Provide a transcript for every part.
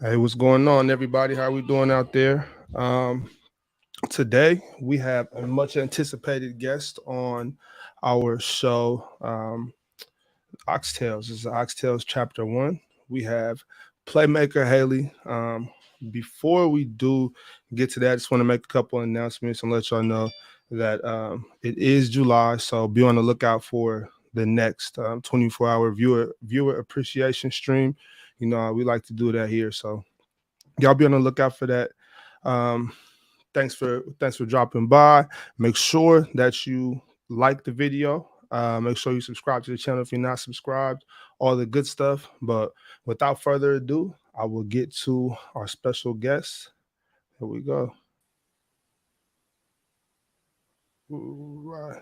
Hey, what's going on, everybody? How we doing out there? Today we have a much anticipated guest on our show, Oxtails. This is Oxtails Chapter One. We have Playmaker Hailey. Before we do get to that, I just want to make a couple announcements and let y'all know that it is July, so be on the lookout for the next 24-hour viewer appreciation stream. We like to do that here, so y'all be on the lookout for that. Um, thanks for dropping by. Make sure that you like the video. Make sure you subscribe to the channel if you're not subscribed. All the good stuff. But without further ado, I will get to our special guest. Here we go. Right.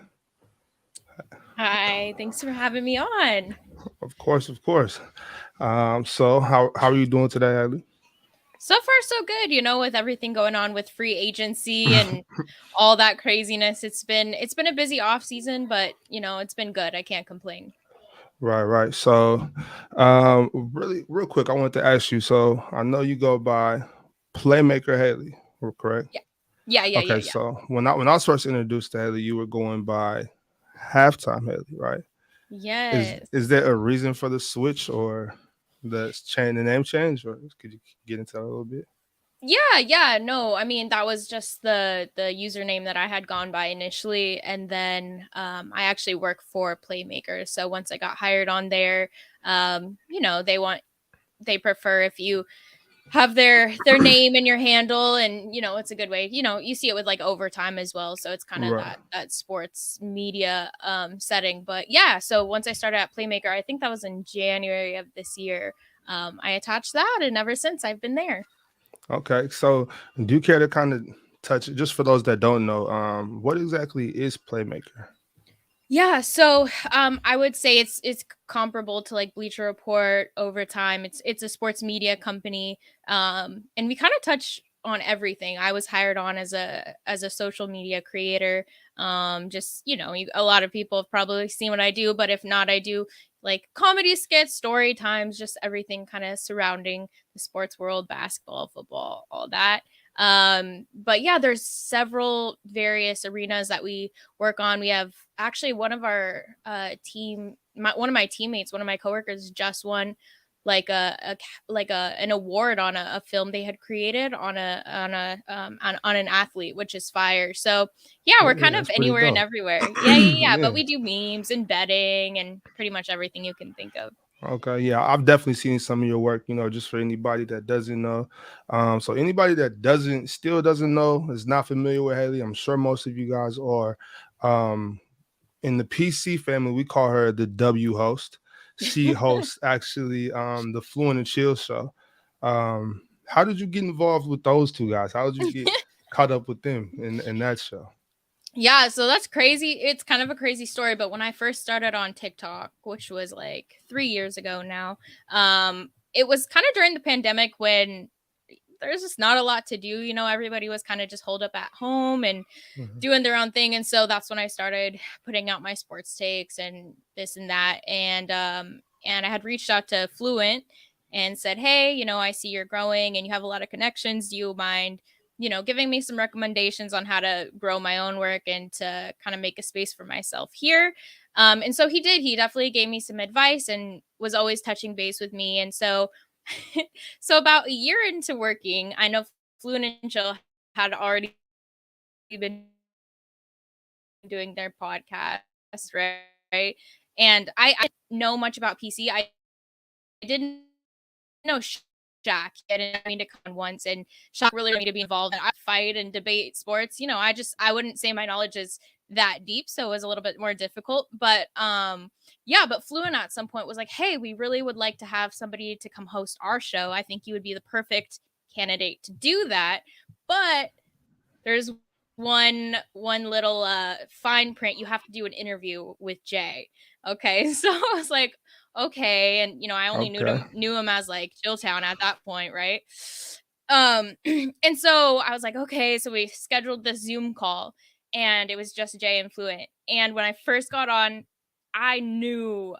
Hi, thanks for having me on. Of course, of course. So how are you doing today, Haley? So far, so good. With everything going on with free agency and all that craziness, it's been a busy off season, but it's been good. I can't complain. Right, right. So, really, real quick, I want to ask you. So, I know you go by Playmaker Haley, correct? Yeah, yeah, yeah, yeah, Okay, yeah. so when I was first introduced to Haley, you were going by Halftime Haley, right? Is Yes. there a reason for the switch or the name change, or could you get into that a little bit? Yeah, yeah. No, I mean that was just the username that I had gone by initially, and then I actually work for Playmaker. So once I got hired on there, they prefer if you have their name and your handle, and it's a good way. You see it with like overtime as well, so it's kind of Right. that sports media setting. But yeah, so once I started at Playmaker, I think that was in January of this year. I attached that, and ever since I've been there. Okay. So, do you care to kind of touch, just for those that don't know, what exactly is Playmaker? Yeah, so I would say it's comparable to like Bleacher Report, Overtime. It's a sports media company, and we kind of touch on everything. I was hired on as a social media creator. Just a lot of people have probably seen what I do, but if not, I do like comedy skits, story times, just everything kind of surrounding the sports world, basketball, football, all that. But yeah, there's several various arenas that we work on. We have actually one of our one of my teammates, one of my coworkers just won like an award on a film they had created on an athlete, which is fire. So yeah, we're Oh yeah, kind of that's pretty anywhere and dope. everywhere. Yeah, yeah, yeah. But Yeah. we do memes and betting and pretty much everything you can think of. Okay, yeah, I've definitely seen some of your work, just for anybody that doesn't know. So anybody that still doesn't know, is not familiar with Haley, I'm sure most of you guys are. Um, in the PC family, we call her the W host. She hosts actually the Fluent and Chill show. How did you get involved with those two guys? How did you get caught up with them in that show? Yeah, so that's crazy. It's kind of a crazy story, but when I first started on TikTok, which was like 3 years ago now, it was kind of during the pandemic when there's just not a lot to do. Everybody was kind of just holed up at home and Mhm. doing their own thing. And so that's when I started putting out my sports takes and this and that. And I had reached out to Fluent and said, "Hey, I see you're growing and you have a lot of connections. Do you mind, giving me some recommendations on how to grow my own work and to kind of make a space for myself here?" And so he did. He definitely gave me some advice and was always touching base with me. And so so about a year into working, I know Fluent and Chill had already been doing their podcast, right? And I didn't know much about PC. I didn't know Shaq. I didn't mean to come on once, and Shaq really wanted me to be involved. And I fight and debate sports. I wouldn't say my knowledge is that deep, so it was a little bit more difficult. But yeah. But Fluent at some point was like, "Hey, we really would like to have somebody to come host our show. I think you would be the perfect candidate to do that." But there's one little fine print. You have to do an interview with Jay. Okay. So I was like, okay. And I only Okay. knew him as like Chilltown at that point, right? Um and so I was like, okay. So we scheduled this Zoom call, and it was just Jay and Fluent. And when I first got on, I knew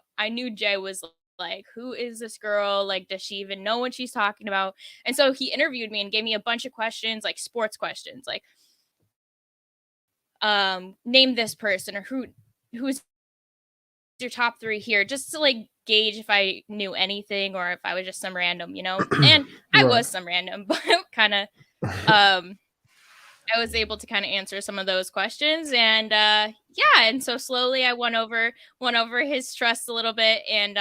Jay was like, who is this girl? Like, does she even know what she's talking about? And so he interviewed me and gave me a bunch of questions, like sports questions, like, name this person, or who's your top three here, just to like gauge if I knew anything or if I was just some random, you know? And I Right. was some random, but kind of, um, I was able to kind of answer some of those questions, and yeah, and so slowly I won over his trust a little bit, and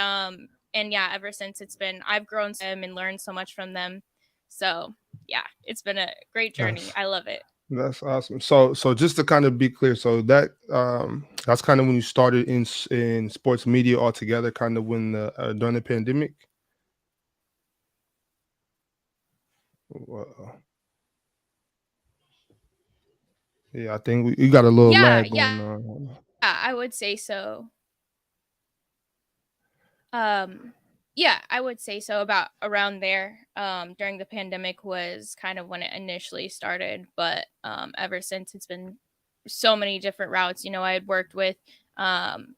yeah, ever since I've grown so and learned so much from them. So yeah, it's been a great journey. That's I love it. that's awesome. So just to kind of be clear, so that's kind of when you started in sports media altogether, kind of when the during the pandemic. Wow. Yeah, I think we got a little Yeah, lag yeah, going on. I would say so. Um, yeah, I would say so, about around there. During the pandemic was kind of when it initially started, but ever since it's been so many different routes. You know, I had worked with um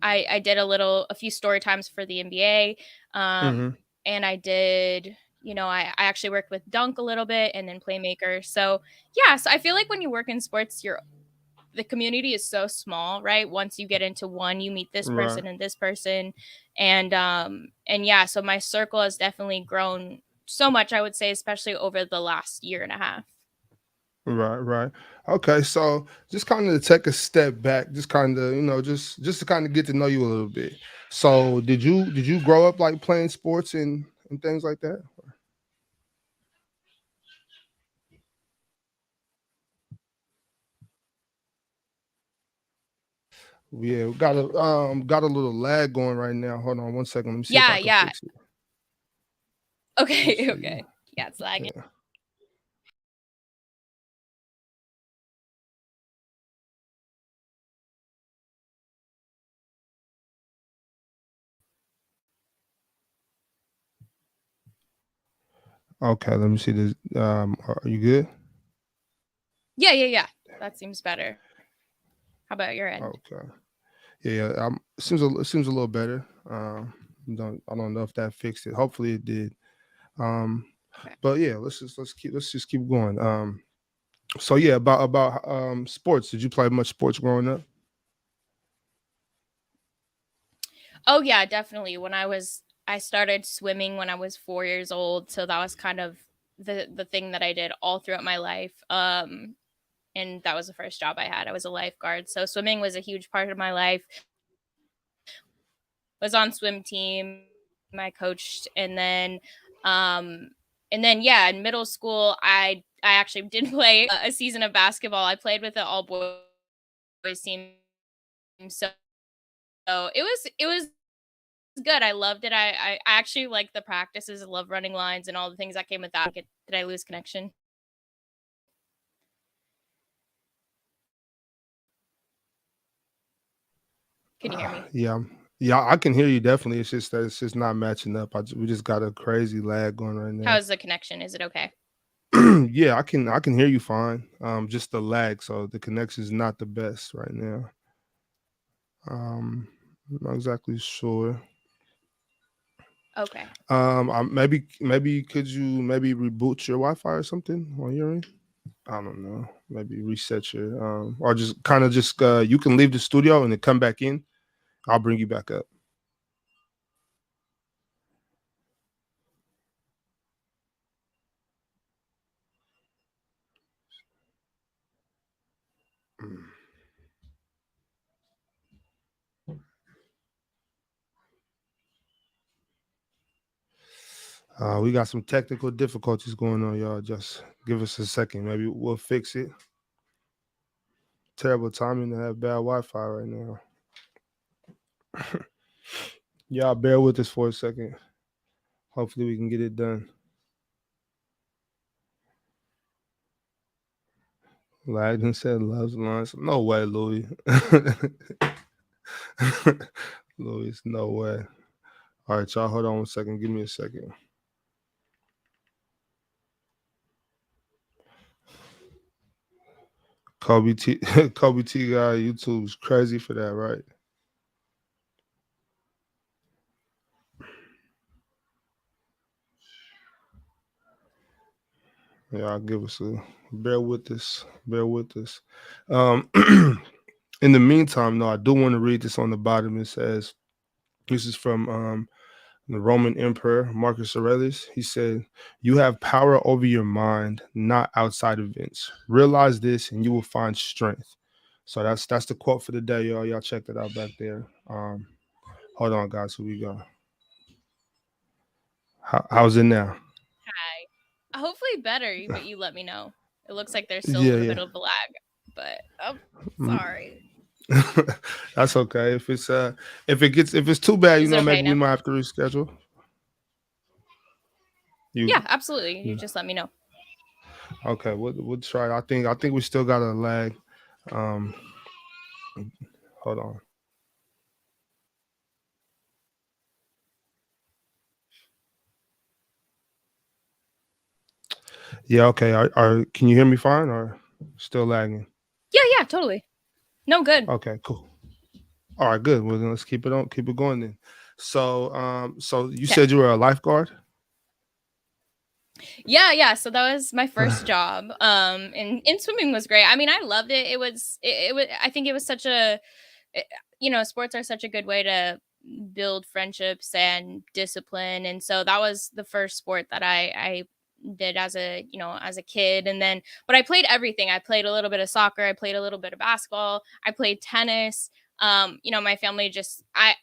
I did a few story times for the NBA. Hmm. And I did, I actually worked with Dunk a little bit, and then Playmaker. So yeah, so I feel like when you work in sports, the community is so small, right? Once you get into one, you meet this Right. person and this person, and yeah, so my circle has definitely grown so much, I would say, especially over the last year and a half. Right, right. Okay, so just kind of to take a step back, just kind of, just to kind of get to know you a little bit. So, did you grow up like playing sports and things like that? Yeah, we got a little lag going right now. Hold on one second. Let me see if I Yeah, can yeah. fix it. Let me Okay, see. okay. Yeah, it's lagging. Yeah. Okay, let me see this. Are you good? Yeah, yeah, yeah. That seems better. How about your end? Okay. Yeah, yeah. It seems a little better. I don't know if that fixed it. Hopefully it did. Um, Okay. but yeah, let's just keep going. So yeah, about sports. Did you play much sports growing up? Oh yeah, definitely. I started swimming when I was 4 years old, so that was kind of the thing that I did all throughout my life. And that was the first job I had. I was a lifeguard. So swimming was a huge part of my life. Was on swim team, I coached, um and then yeah, in middle school I actually did play a season of basketball. I played with the all boys team. So it was good. I loved it. I actually like the practices. I love running lines and all the things that came with that. Did I lose connection? Can you hear me? Yeah, yeah, I can hear you definitely. It's just that it's just not matching up. We just got a crazy lag going right now. How's the connection? Is it okay? Yeah, I can hear you fine. Just the lag, so the connection is not the best right now. I'm not exactly sure. Okay. Maybe could you maybe reboot your Wi-Fi or something while you're in? I don't know. Maybe reset your or just kind of just you can leave the studio and then come back in. I'll bring you back up. Mm. We got some technical difficulties going on, y'all. Just give us a second. Maybe we'll fix it. Terrible timing to have bad Wi-Fi right now. Y'all bear with us for a second. Hopefully we can get it done. Lagden said loves lines. No way, Louis. Louis, no way. All right, y'all. Hold on one second. Give me a second. Kobe T, Kobe T guy, YouTube's crazy for that, right? Yeah, I'll give us a bear with this. Bear with this. Um, in the meantime, though, I do want to read this on the bottom. It says, this is from the Roman Emperor Marcus Aurelius. He said, "You have power over your mind, not outside events. Realize this, and you will find strength." So that's the quote for the day, y'all. Y'all check that out back there. Hold on, guys. Here we go. How's it now? Hi. Hopefully better, but you let me know. It looks like there's still a Yeah, little bit yeah. of a lag, but Mhm. sorry. That's okay. If it's too bad, Is it maybe okay we now? might have to reschedule. You Yeah, absolutely. You yeah. just let me know. Okay, we'll try. I think we still got a lag. Um, hold on. Yeah, okay. Are can you hear me fine or still lagging? Yeah, yeah, totally. No, good. Okay, cool. All right, good. Well, then let's keep it going then. So you Okay. said you were a lifeguard. Yeah, yeah. So that was my first job. And swimming was great. I mean, I loved it. It was I think it was such a it- sports are such a good way to build friendships and discipline. And so that was the first sport that I did as a kid. And then but I played everything. I played a little bit of soccer, I played a little bit of basketball, I played tennis. My family just I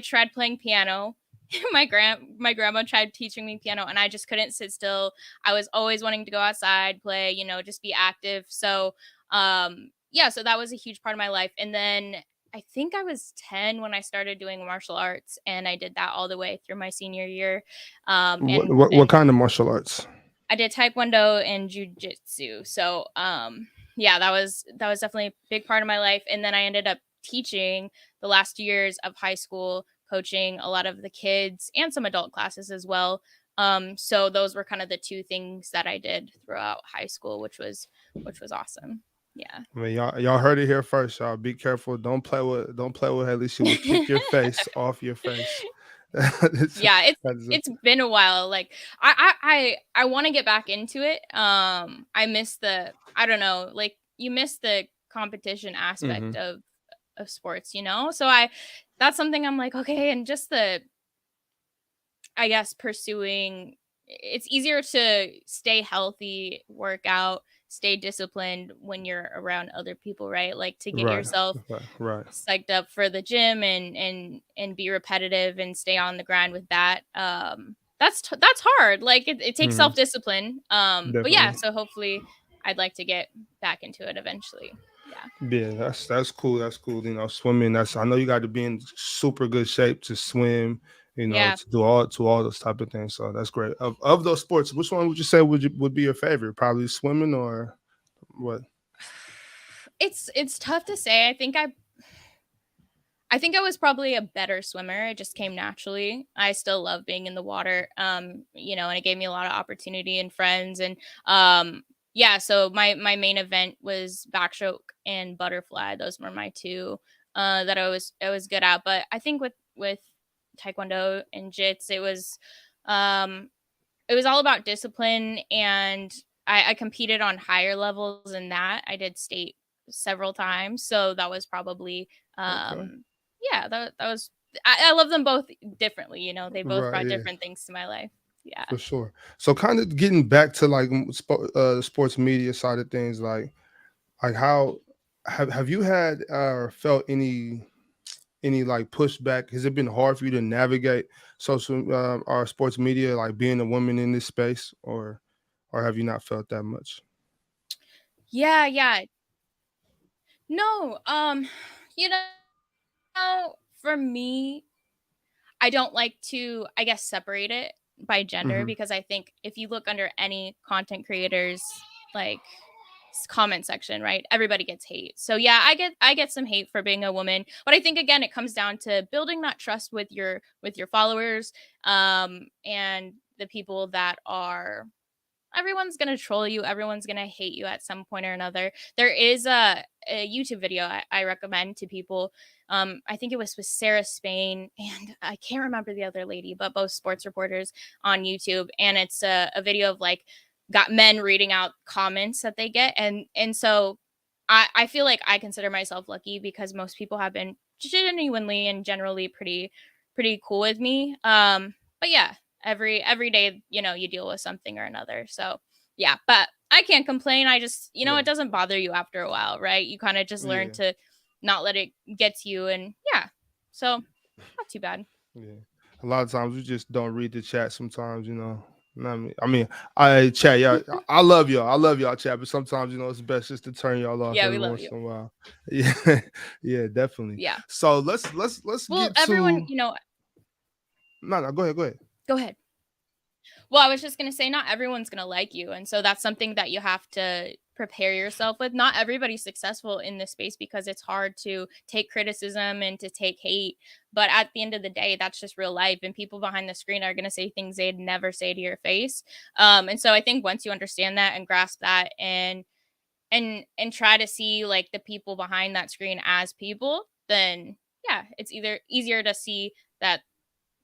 tried playing piano. My grandma tried teaching me piano, and I just couldn't sit still. I was always wanting to go outside, play, just be active. So yeah, so that was a huge part of my life. And then I think I was 10 when I started doing martial arts, and I did that all the way through my senior year. What kind of martial arts? I did taekwondo and jujitsu. So yeah, that was definitely a big part of my life. And then I ended up teaching the last years of high school, coaching a lot of the kids and some adult classes as well. So those were kind of the two things that I did throughout high school, which was awesome. Yeah. I mean, y'all heard it here first, y'all. Be careful. Don't play with Haley. She will kick your face off your face. That's, Yeah, it's that's it's been a while. Like I want to get back into it. I miss the I don't know, like you miss the competition aspect mhm. of sports. So I that's something I'm like, okay, and just the I guess pursuing it's easier to stay healthy, work out, stay disciplined when you're around other people, right? Like to get Right, yourself right. psyched up for the gym and be repetitive and stay on the grind with that. That's hard. Like it takes Mhm. self-discipline. But yeah, Definitely. so hopefully I'd like to get back into it eventually. Yeah. Yeah, that's cool. That's cool. Swimming. I know you got to be in super good shape to swim. Yeah. To do all those type of things. So that's great. Of those sports, which one would you say would be your favorite? Probably swimming or what? It's tough to say. I think I was probably a better swimmer. It just came naturally. I still love being in the water. And it gave me a lot of opportunity and friends. And yeah, so my main event was backstroke and butterfly. Those were my two that I was good at. But I think with taekwondo and jits, um it was all about discipline, and I competed on higher levels than that. I did state several times, so that was probably Okay. yeah, that was I love them both differently. They both Right. brought Yeah. different things to my life. Yeah. For sure. So kind of getting back to like the sports media side of things, like how have you had or felt any like pushback? Has it been hard for you to navigate social or sports media, like being a woman in this space, or have you not felt that much? Yeah, yeah. No, you for me, I don't like to, I guess, separate it by gender, Hmm. because I think if you look under any content creators like comment section, right? Everybody gets hate. So yeah, I get some hate for being a woman, but I think again it comes down to building that trust with your followers, and the people that are everyone's gonna troll you. Everyone's gonna hate you at some point or another. There is a YouTube video I recommend to people. I think it was with Sarah Spain and I can't remember the other lady, but both sports reporters on YouTube. And it's a video of like got men reading out comments that they get, and so I feel like I consider myself lucky because most people have been genuinely and generally pretty cool with me. But yeah, every day, you deal with something or another. So yeah, but I can't complain. I just, it Right. doesn't bother you after a while, right? You kind of just learn Yeah. to not let it get to you, and yeah, so not too bad. Yeah. A lot of times we just don't read the chat sometimes, you know. Know what I chat, y'all. I love y'all. I love y'all, chat. But sometimes, it's best just to turn y'all off Yeah, we every love once you. in a while. Yeah, yeah, definitely. Yeah. So let's Well, get everyone, to no. Go ahead. Go ahead. go ahead. Well, I was just going to say, not everyone's going to like you. And so that's something that you have to prepare yourself with. Not everybody's successful in this space because it's hard to take criticism and to take hate. But at the end of the day, that's just real life. And people behind the screen are going to say things they'd never say to your face. And so I think once you understand that and grasp that and try to see like the people behind that screen as people, then yeah, it's either easier to see that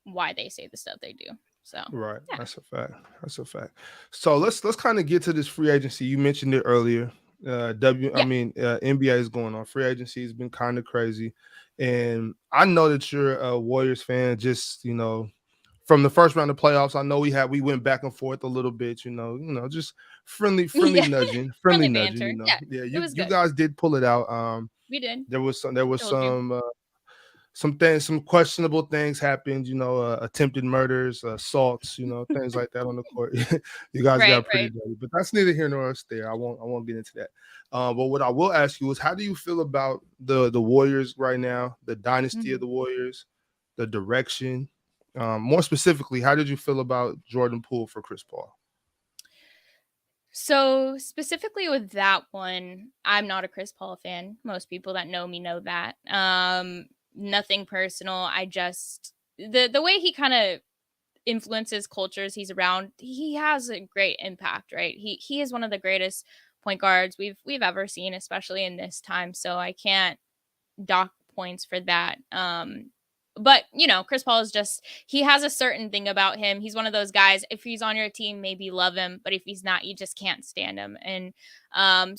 why they say the stuff they do. So Right. yeah. That's a fact. That's a fact. So let's kind of get to this free agency. You mentioned it earlier. Yeah. NBA is going on. Free agency has been kind of crazy. And I know that you're a Warriors fan, just from the first round of playoffs. I know we went back and forth a little bit, just friendly Yeah. nudging, Friendly banter. Yeah. Yeah, It you was you good. guys did pull it out. We did. There was Told you. some questionable things happened, attempted murders, assaults, things like that on the court. You guys Right, got pretty right. dirty, but that's neither here nor else there. I won't get into that. But what I will ask you is, how do you feel about the Warriors right now, the dynasty of Mhm. the Warriors, the direction? More specifically, how did you feel about Jordan Poole for Chris Paul? So, specifically with that one, I'm not a Chris Paul fan. Most people that know me know that. Nothing personal. I just the way he kind of influences cultures he's around, he has a great impact, right? He is one of the greatest point guards we've ever seen, especially in this time. So I can't dock points for that. But Chris Paul is just he has a certain thing about him. He's one of those guys. If he's on your team, maybe love him, but if he's not, you just can't stand him. And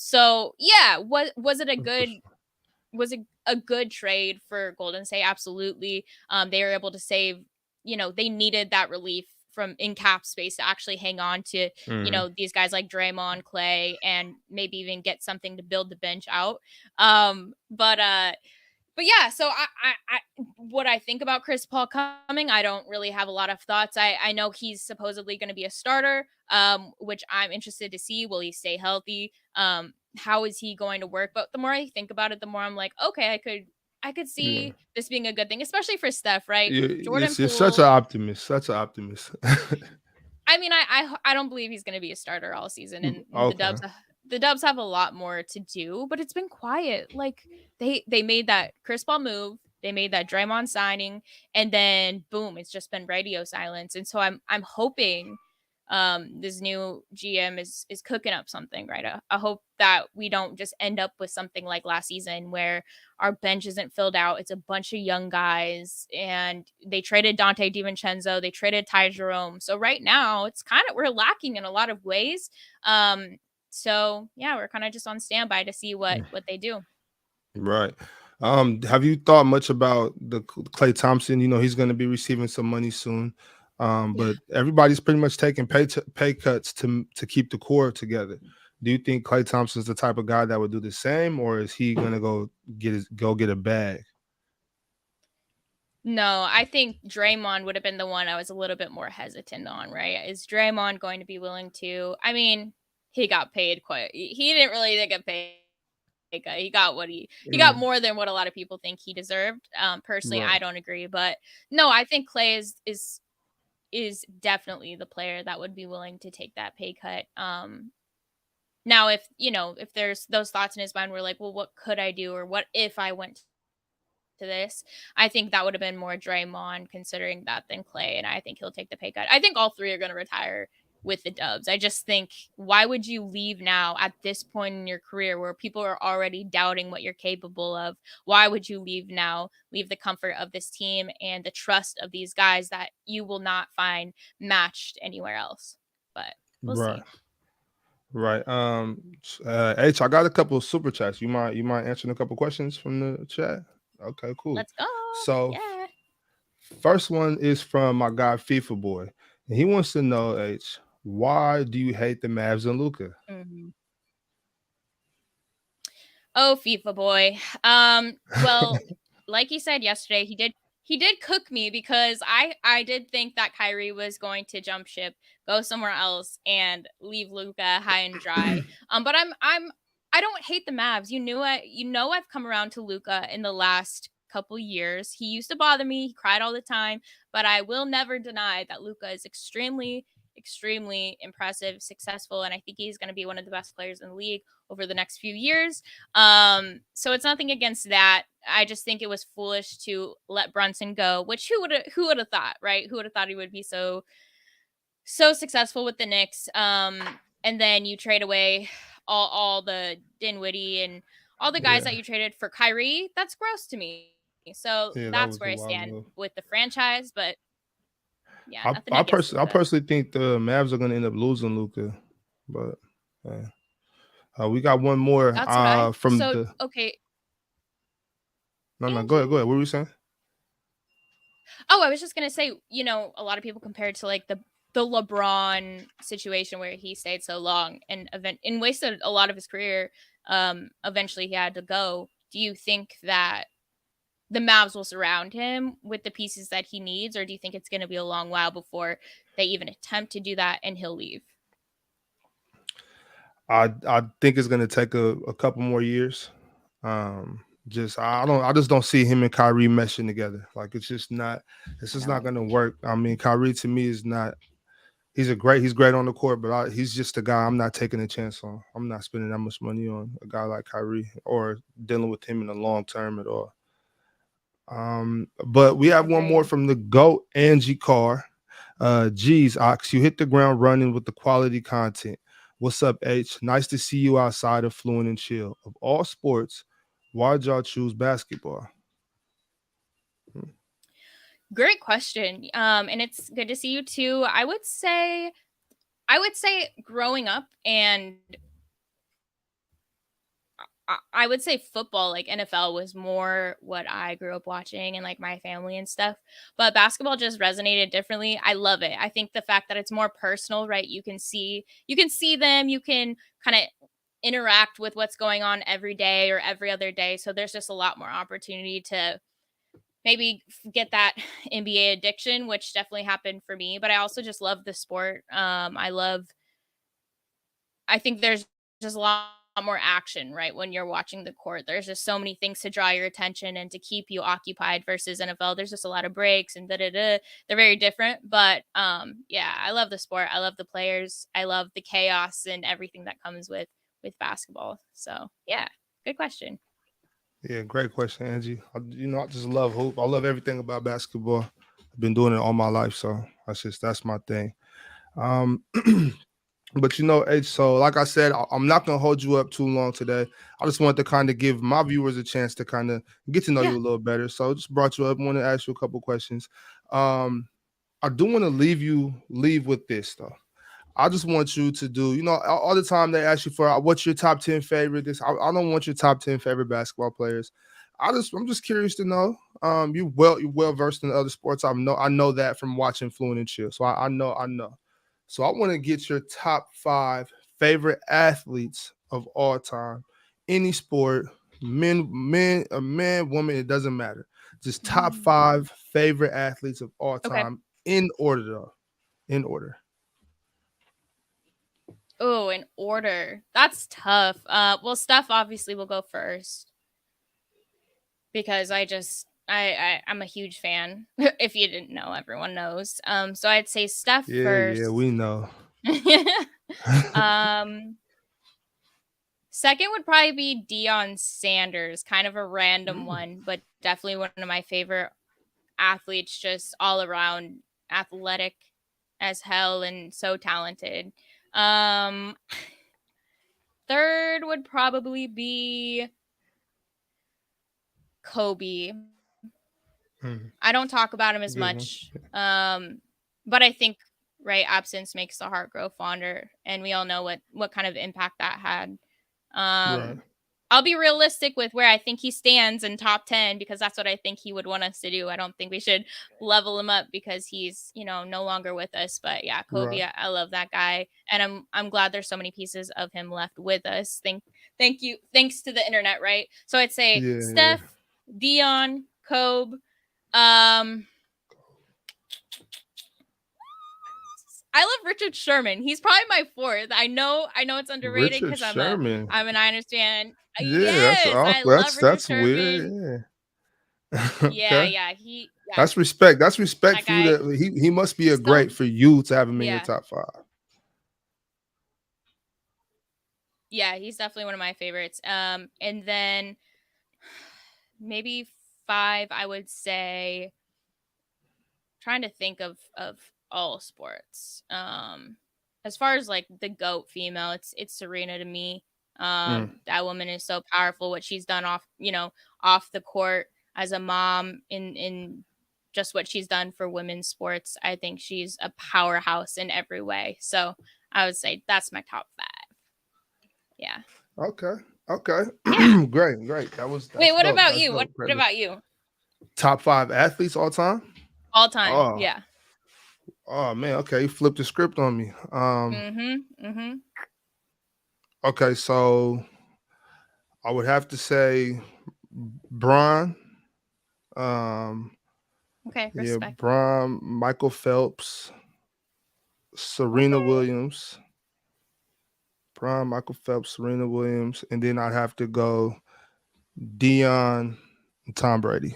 so yeah, was it a good trade for Golden State? Absolutely. They were able to save. They needed that relief from in cap space to actually hang on to Hmm. these guys like Draymond, Clay, and maybe even get something to build the bench out. But yeah, so what I think about Chris Paul coming, I don't really have a lot of thoughts. I know he's supposedly going to be a starter, which I'm interested to see. Will he stay healthy? How is he going to work? But the more I think about it, the more I'm like, okay, I could Yeah, see this being a good thing, especially for Steph, right? Jordan you're such an Poole. optimist, such an optimist. I mean, I don't believe he's going to be a starter all season, and the Okay. Dubs have a lot more to do, but it's been quiet. Like they made that Chris Paul move, they made that Draymond signing, and then boom, it's just been radio silence. And so I'm hoping this new GM is cooking up something, right? I hope that we don't just end up with something like last season where our bench isn't filled out. It's a bunch of young guys, and they traded Dante DiVincenzo, they traded Ty Jerome. So right now, it's kind of we're lacking in a lot of ways. Um, so yeah, we're kind of just on standby to see what they do. Right. Have you thought much about the Clay Thompson? He's going to be receiving some money soon. Yeah. But everybody's pretty much taking pay cuts to keep the core together. Do you think Clay Thompson's the type of guy that would do the same, or is he going to go get a bag? No, I think Draymond would have been the one I was a little bit more hesitant on, right? Is Draymond going to be willing to? I mean, he got paid quite. He didn't really get a pay cut. He got he got Mm, more than what a lot of people think he deserved. Personally, right. I don't agree, but no, I think Clay is definitely the player that would be willing to take that pay cut. Now if there's those thoughts in his mind where like, well, what could I do, or what if I went to this? I think that would have been more Draymond considering that than Clay, and I think he'll take the pay cut. I think all three are going to retire with the Dubs. I just think, why would you leave now at this point in your career where people are already doubting what you're capable of? Why would you leave now? Leave the comfort of this team and the trust of these guys that you will not find matched anywhere else. But we'll Right. see. Right. H, I got a couple of super chats. You mind answering a couple questions from the chat? Okay, cool. Let's go. So Yeah. first one is from my guy FIFA Boy. And he wants to know, H, why do you hate the Mavs and Luca? Mhm. Oh, FIFA boy. Well, like you said yesterday, he did cook me because I did think that Kyrie was going to jump ship, go somewhere else, and leave Luca high and dry. But I don't hate the Mavs. I've come around to Luca in the last couple years. He used to bother me. He cried all the time, but I will never deny that Luca is extremely impressive, successful, and I think he's going to be one of the best players in the league over the next few years. So it's nothing against that. I just think it was foolish to let Brunson go, which who would have thought, right? Who would have thought he would be so successful with the Knicks? And then you trade away all the Dinwiddie and all the guys Yeah. that you traded for Kyrie. That's gross to me. So Yeah, that's that where I was a wild stand move. with the franchise. But yeah, I nothing I, against pers- I Luca. personally think the Mavs are going to end up losing Luca, but we got one more That's what I. from So the. okay, No, no, go ahead, go Angie. ahead. What were you saying? Oh, I was just gonna say, a lot of people compared to like the LeBron situation where he stayed so long and wasted a lot of his career. Eventually he had to go. Do you think that the Mavs will surround him with the pieces that he needs, or do you think it's gonna be a long while before they even attempt to do that and he'll leave? I think it's going to take a couple more years. Just I just don't see him and Kyrie meshing together. Like it's I just not know. going to work. I mean, Kyrie to me is not. He's great on the court, but he's just a guy I'm not taking a chance on. I'm not spending that much money on a guy like Kyrie or dealing with him in the long term at all. But we have one more Agreed. from the GOAT, Angie Carr. Geez, Ox, you hit the ground running with the quality content. What's up, H? Nice to see you outside of Fluent and Chill. Of all sports, why'd y'all choose basketball? Hmm. Great question. And it's good to see you too. I would say growing up and I would say football, like NFL, was more what I grew up watching and like my family and stuff. But basketball just resonated differently. I love it. I think the fact that it's more personal, right? You can see them, you can kind of interact with what's going on every day or every other day. So there's just a lot more opportunity to maybe get that NBA addiction, which definitely happened for me. But I also just love the sport. I think there's just a lot more action, right? When you're watching the court, there's just so many things to draw your attention and to keep you occupied versus NFL. There's just a lot of breaks and da da da. They're very different, but yeah, I love the sport. I love the players. I love the chaos and everything that comes with basketball. So yeah, good question. Yeah, great question, Angie. I just love hoop. I love everything about basketball. I've been doing it all my life, so that's my thing. Um, But H, so like I said, I'm not gonna hold you up too long today. I just wanted to kind of give my viewers a chance to kind of get to know Yeah, you a little better. So just brought you up, want to ask you a couple questions. Um, I do want to leave with this though. I just want you to do, all the time they ask you for what's your top 10 favorite. I don't want your top 10 favorite basketball players. I'm just curious to know. You're well versed in other sports. I know that from watching Fluent and Chill. So I know. So I want to get your top 5 favorite athletes of all time, any sport, man, woman, it doesn't matter. Just top mm. 5 favorite athletes of all Okay. time in order though. In order. Oh, in order. That's tough. Well, Steph obviously will go first because I'm a huge fan. If you didn't know, everyone knows. So I'd say Steph Yeah, yeah, first. we know. um, Second would probably be Deion Sanders, kind of a random Mm, one, but definitely one of my favorite athletes, just all around athletic as hell and so talented. Um, Third would probably be Kobe. mm, I don't talk about him as good one. much. But I think right? Absence makes the heart grow fonder, and we all know what kind of impact that had. Right. I'll be realistic with where I think he stands in top 10 because that's what I think he would want us to do. I don't think we should level him up because he's, no longer with us. But yeah, Kobe, Right. I love that guy. And I'm glad there's so many pieces of him left with us. Thank you. Thanks to the internet, right? So I'd say Yeah. Yeah. Steph, Dion, Kobe, um, I love Richard Sherman. He's probably my fourth. I know it's underrated Richard because I'm a Sherman. I'm an Niners fan. Yeah, that's Yes, I awkward. love Richard That's weird. Sherman. Yeah. Yeah, Okay. yeah. That's respect. That's respect That for you. guy. To he must be a He's so great for you to have him in your yeah. top five. Yeah, he's definitely one of my favorites. And then maybe five, I would say, trying to think of all sports. As far as like the GOAT female, it's Serena to me. Mm. That woman is so powerful. What she's done off the court as a mom in just what she's done for women's sports. I think she's a powerhouse in every way. So I would say that's my top five. Yeah. Okay. Okay. Yeah. Great. Great. Wait, That's what dope. about That's you? What dope. Credit. about you? Top five athletes all time. All time. Oh. Yeah. Oh man. Okay. You flipped the script on me. Mhm. Mhm. Okay. So I would have to say Bron. Um. Okay, Yeah. respect. Bron. Michael Phelps. Serena Okay. Williams. Bron. Michael Phelps. Serena Williams. And then I'd have to go Dion. And Tom Brady.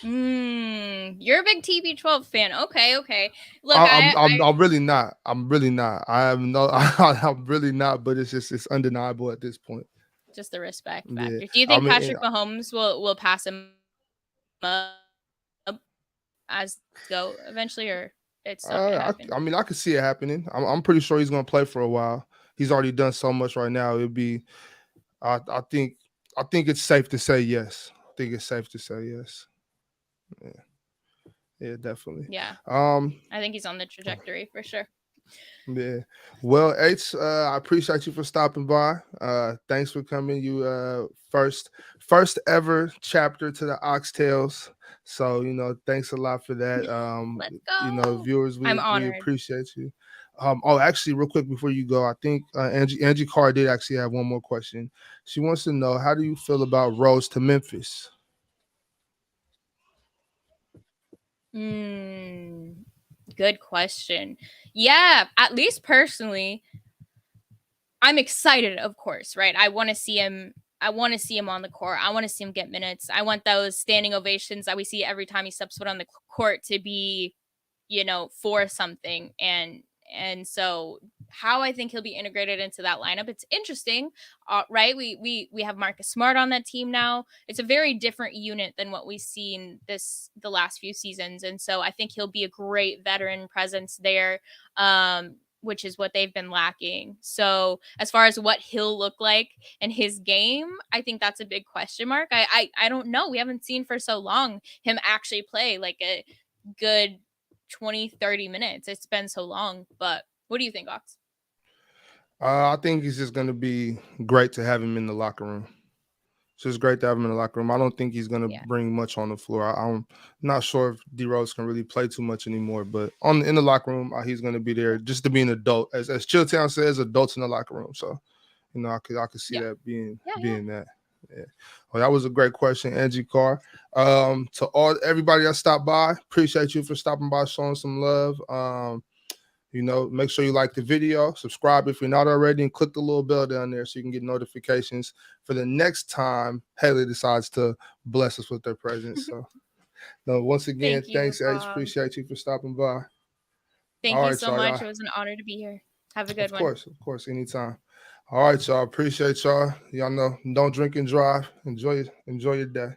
You're a big TB12 fan. Okay, okay. Look, I'm really not. I'm really not. I have no. I'm really not. But it's undeniable at this point. just the respect Yeah. factor. Do you I think mean, Patrick Mahomes will pass him up as go eventually, or it's not gonna happen? I mean, I could see it happening. I'm pretty sure he's going to play for a while. He's already done so much right now. It'd be. I think. I think it's safe to say yes. I think it's safe to say yes. Yeah. Yeah. Definitely. Yeah, Um. I think he's on the trajectory for sure. Yeah. Well, H, I appreciate you for stopping by. Thanks for coming. You first ever chapter to the Oxtails. So, thanks a lot for that. Let's go. Viewers, I'm we honored. appreciate you. Actually, real quick before you go, I think Angie Carr did actually have one more question. She wants to know, how do you feel about Rose to Memphis? Good question. Yeah, at least personally, I'm excited, of course, right? I want to see him. I want to see him on the court. I want to see him get minutes. I want those standing ovations that we see every time he steps foot on the court to be, for something. And so how I think he'll be integrated into that lineup, it's interesting, right? We have Marcus Smart on that team now. It's a very different unit than what we've seen the last few seasons, and so I think he'll be a great veteran presence there. Which is what they've been lacking. So as far as what he'll look like in his game, I think that's a big question mark. I don't know. We haven't seen for so long him actually play like a good 20-30 minutes. It's been so long. But what do you think, Ox? I think it's just going to be great to have him in the locker room. It's just great to have him in the locker room. I don't think he's going to Yeah. bring much on the floor. I'm not sure if D Rose can really play too much anymore, but in the locker room, he's going to be there just to be an adult. As Chilltown says, adults in the locker room. So, I could see that being that. Yeah. Well, that was a great question, Angie Carr. To everybody that stopped by, appreciate you for stopping by, showing some love. Make sure you like the video, subscribe if you're not already, and click the little bell down there so you can get notifications for the next time Hailey decides to bless us with their presence. So, once again, thanks, H. Appreciate you for stopping by. Thank you so much. It was an honor to be here. Have a good one. Of course, anytime. All right, y'all. Appreciate y'all. Y'all know, don't drink and drive. Enjoy your day.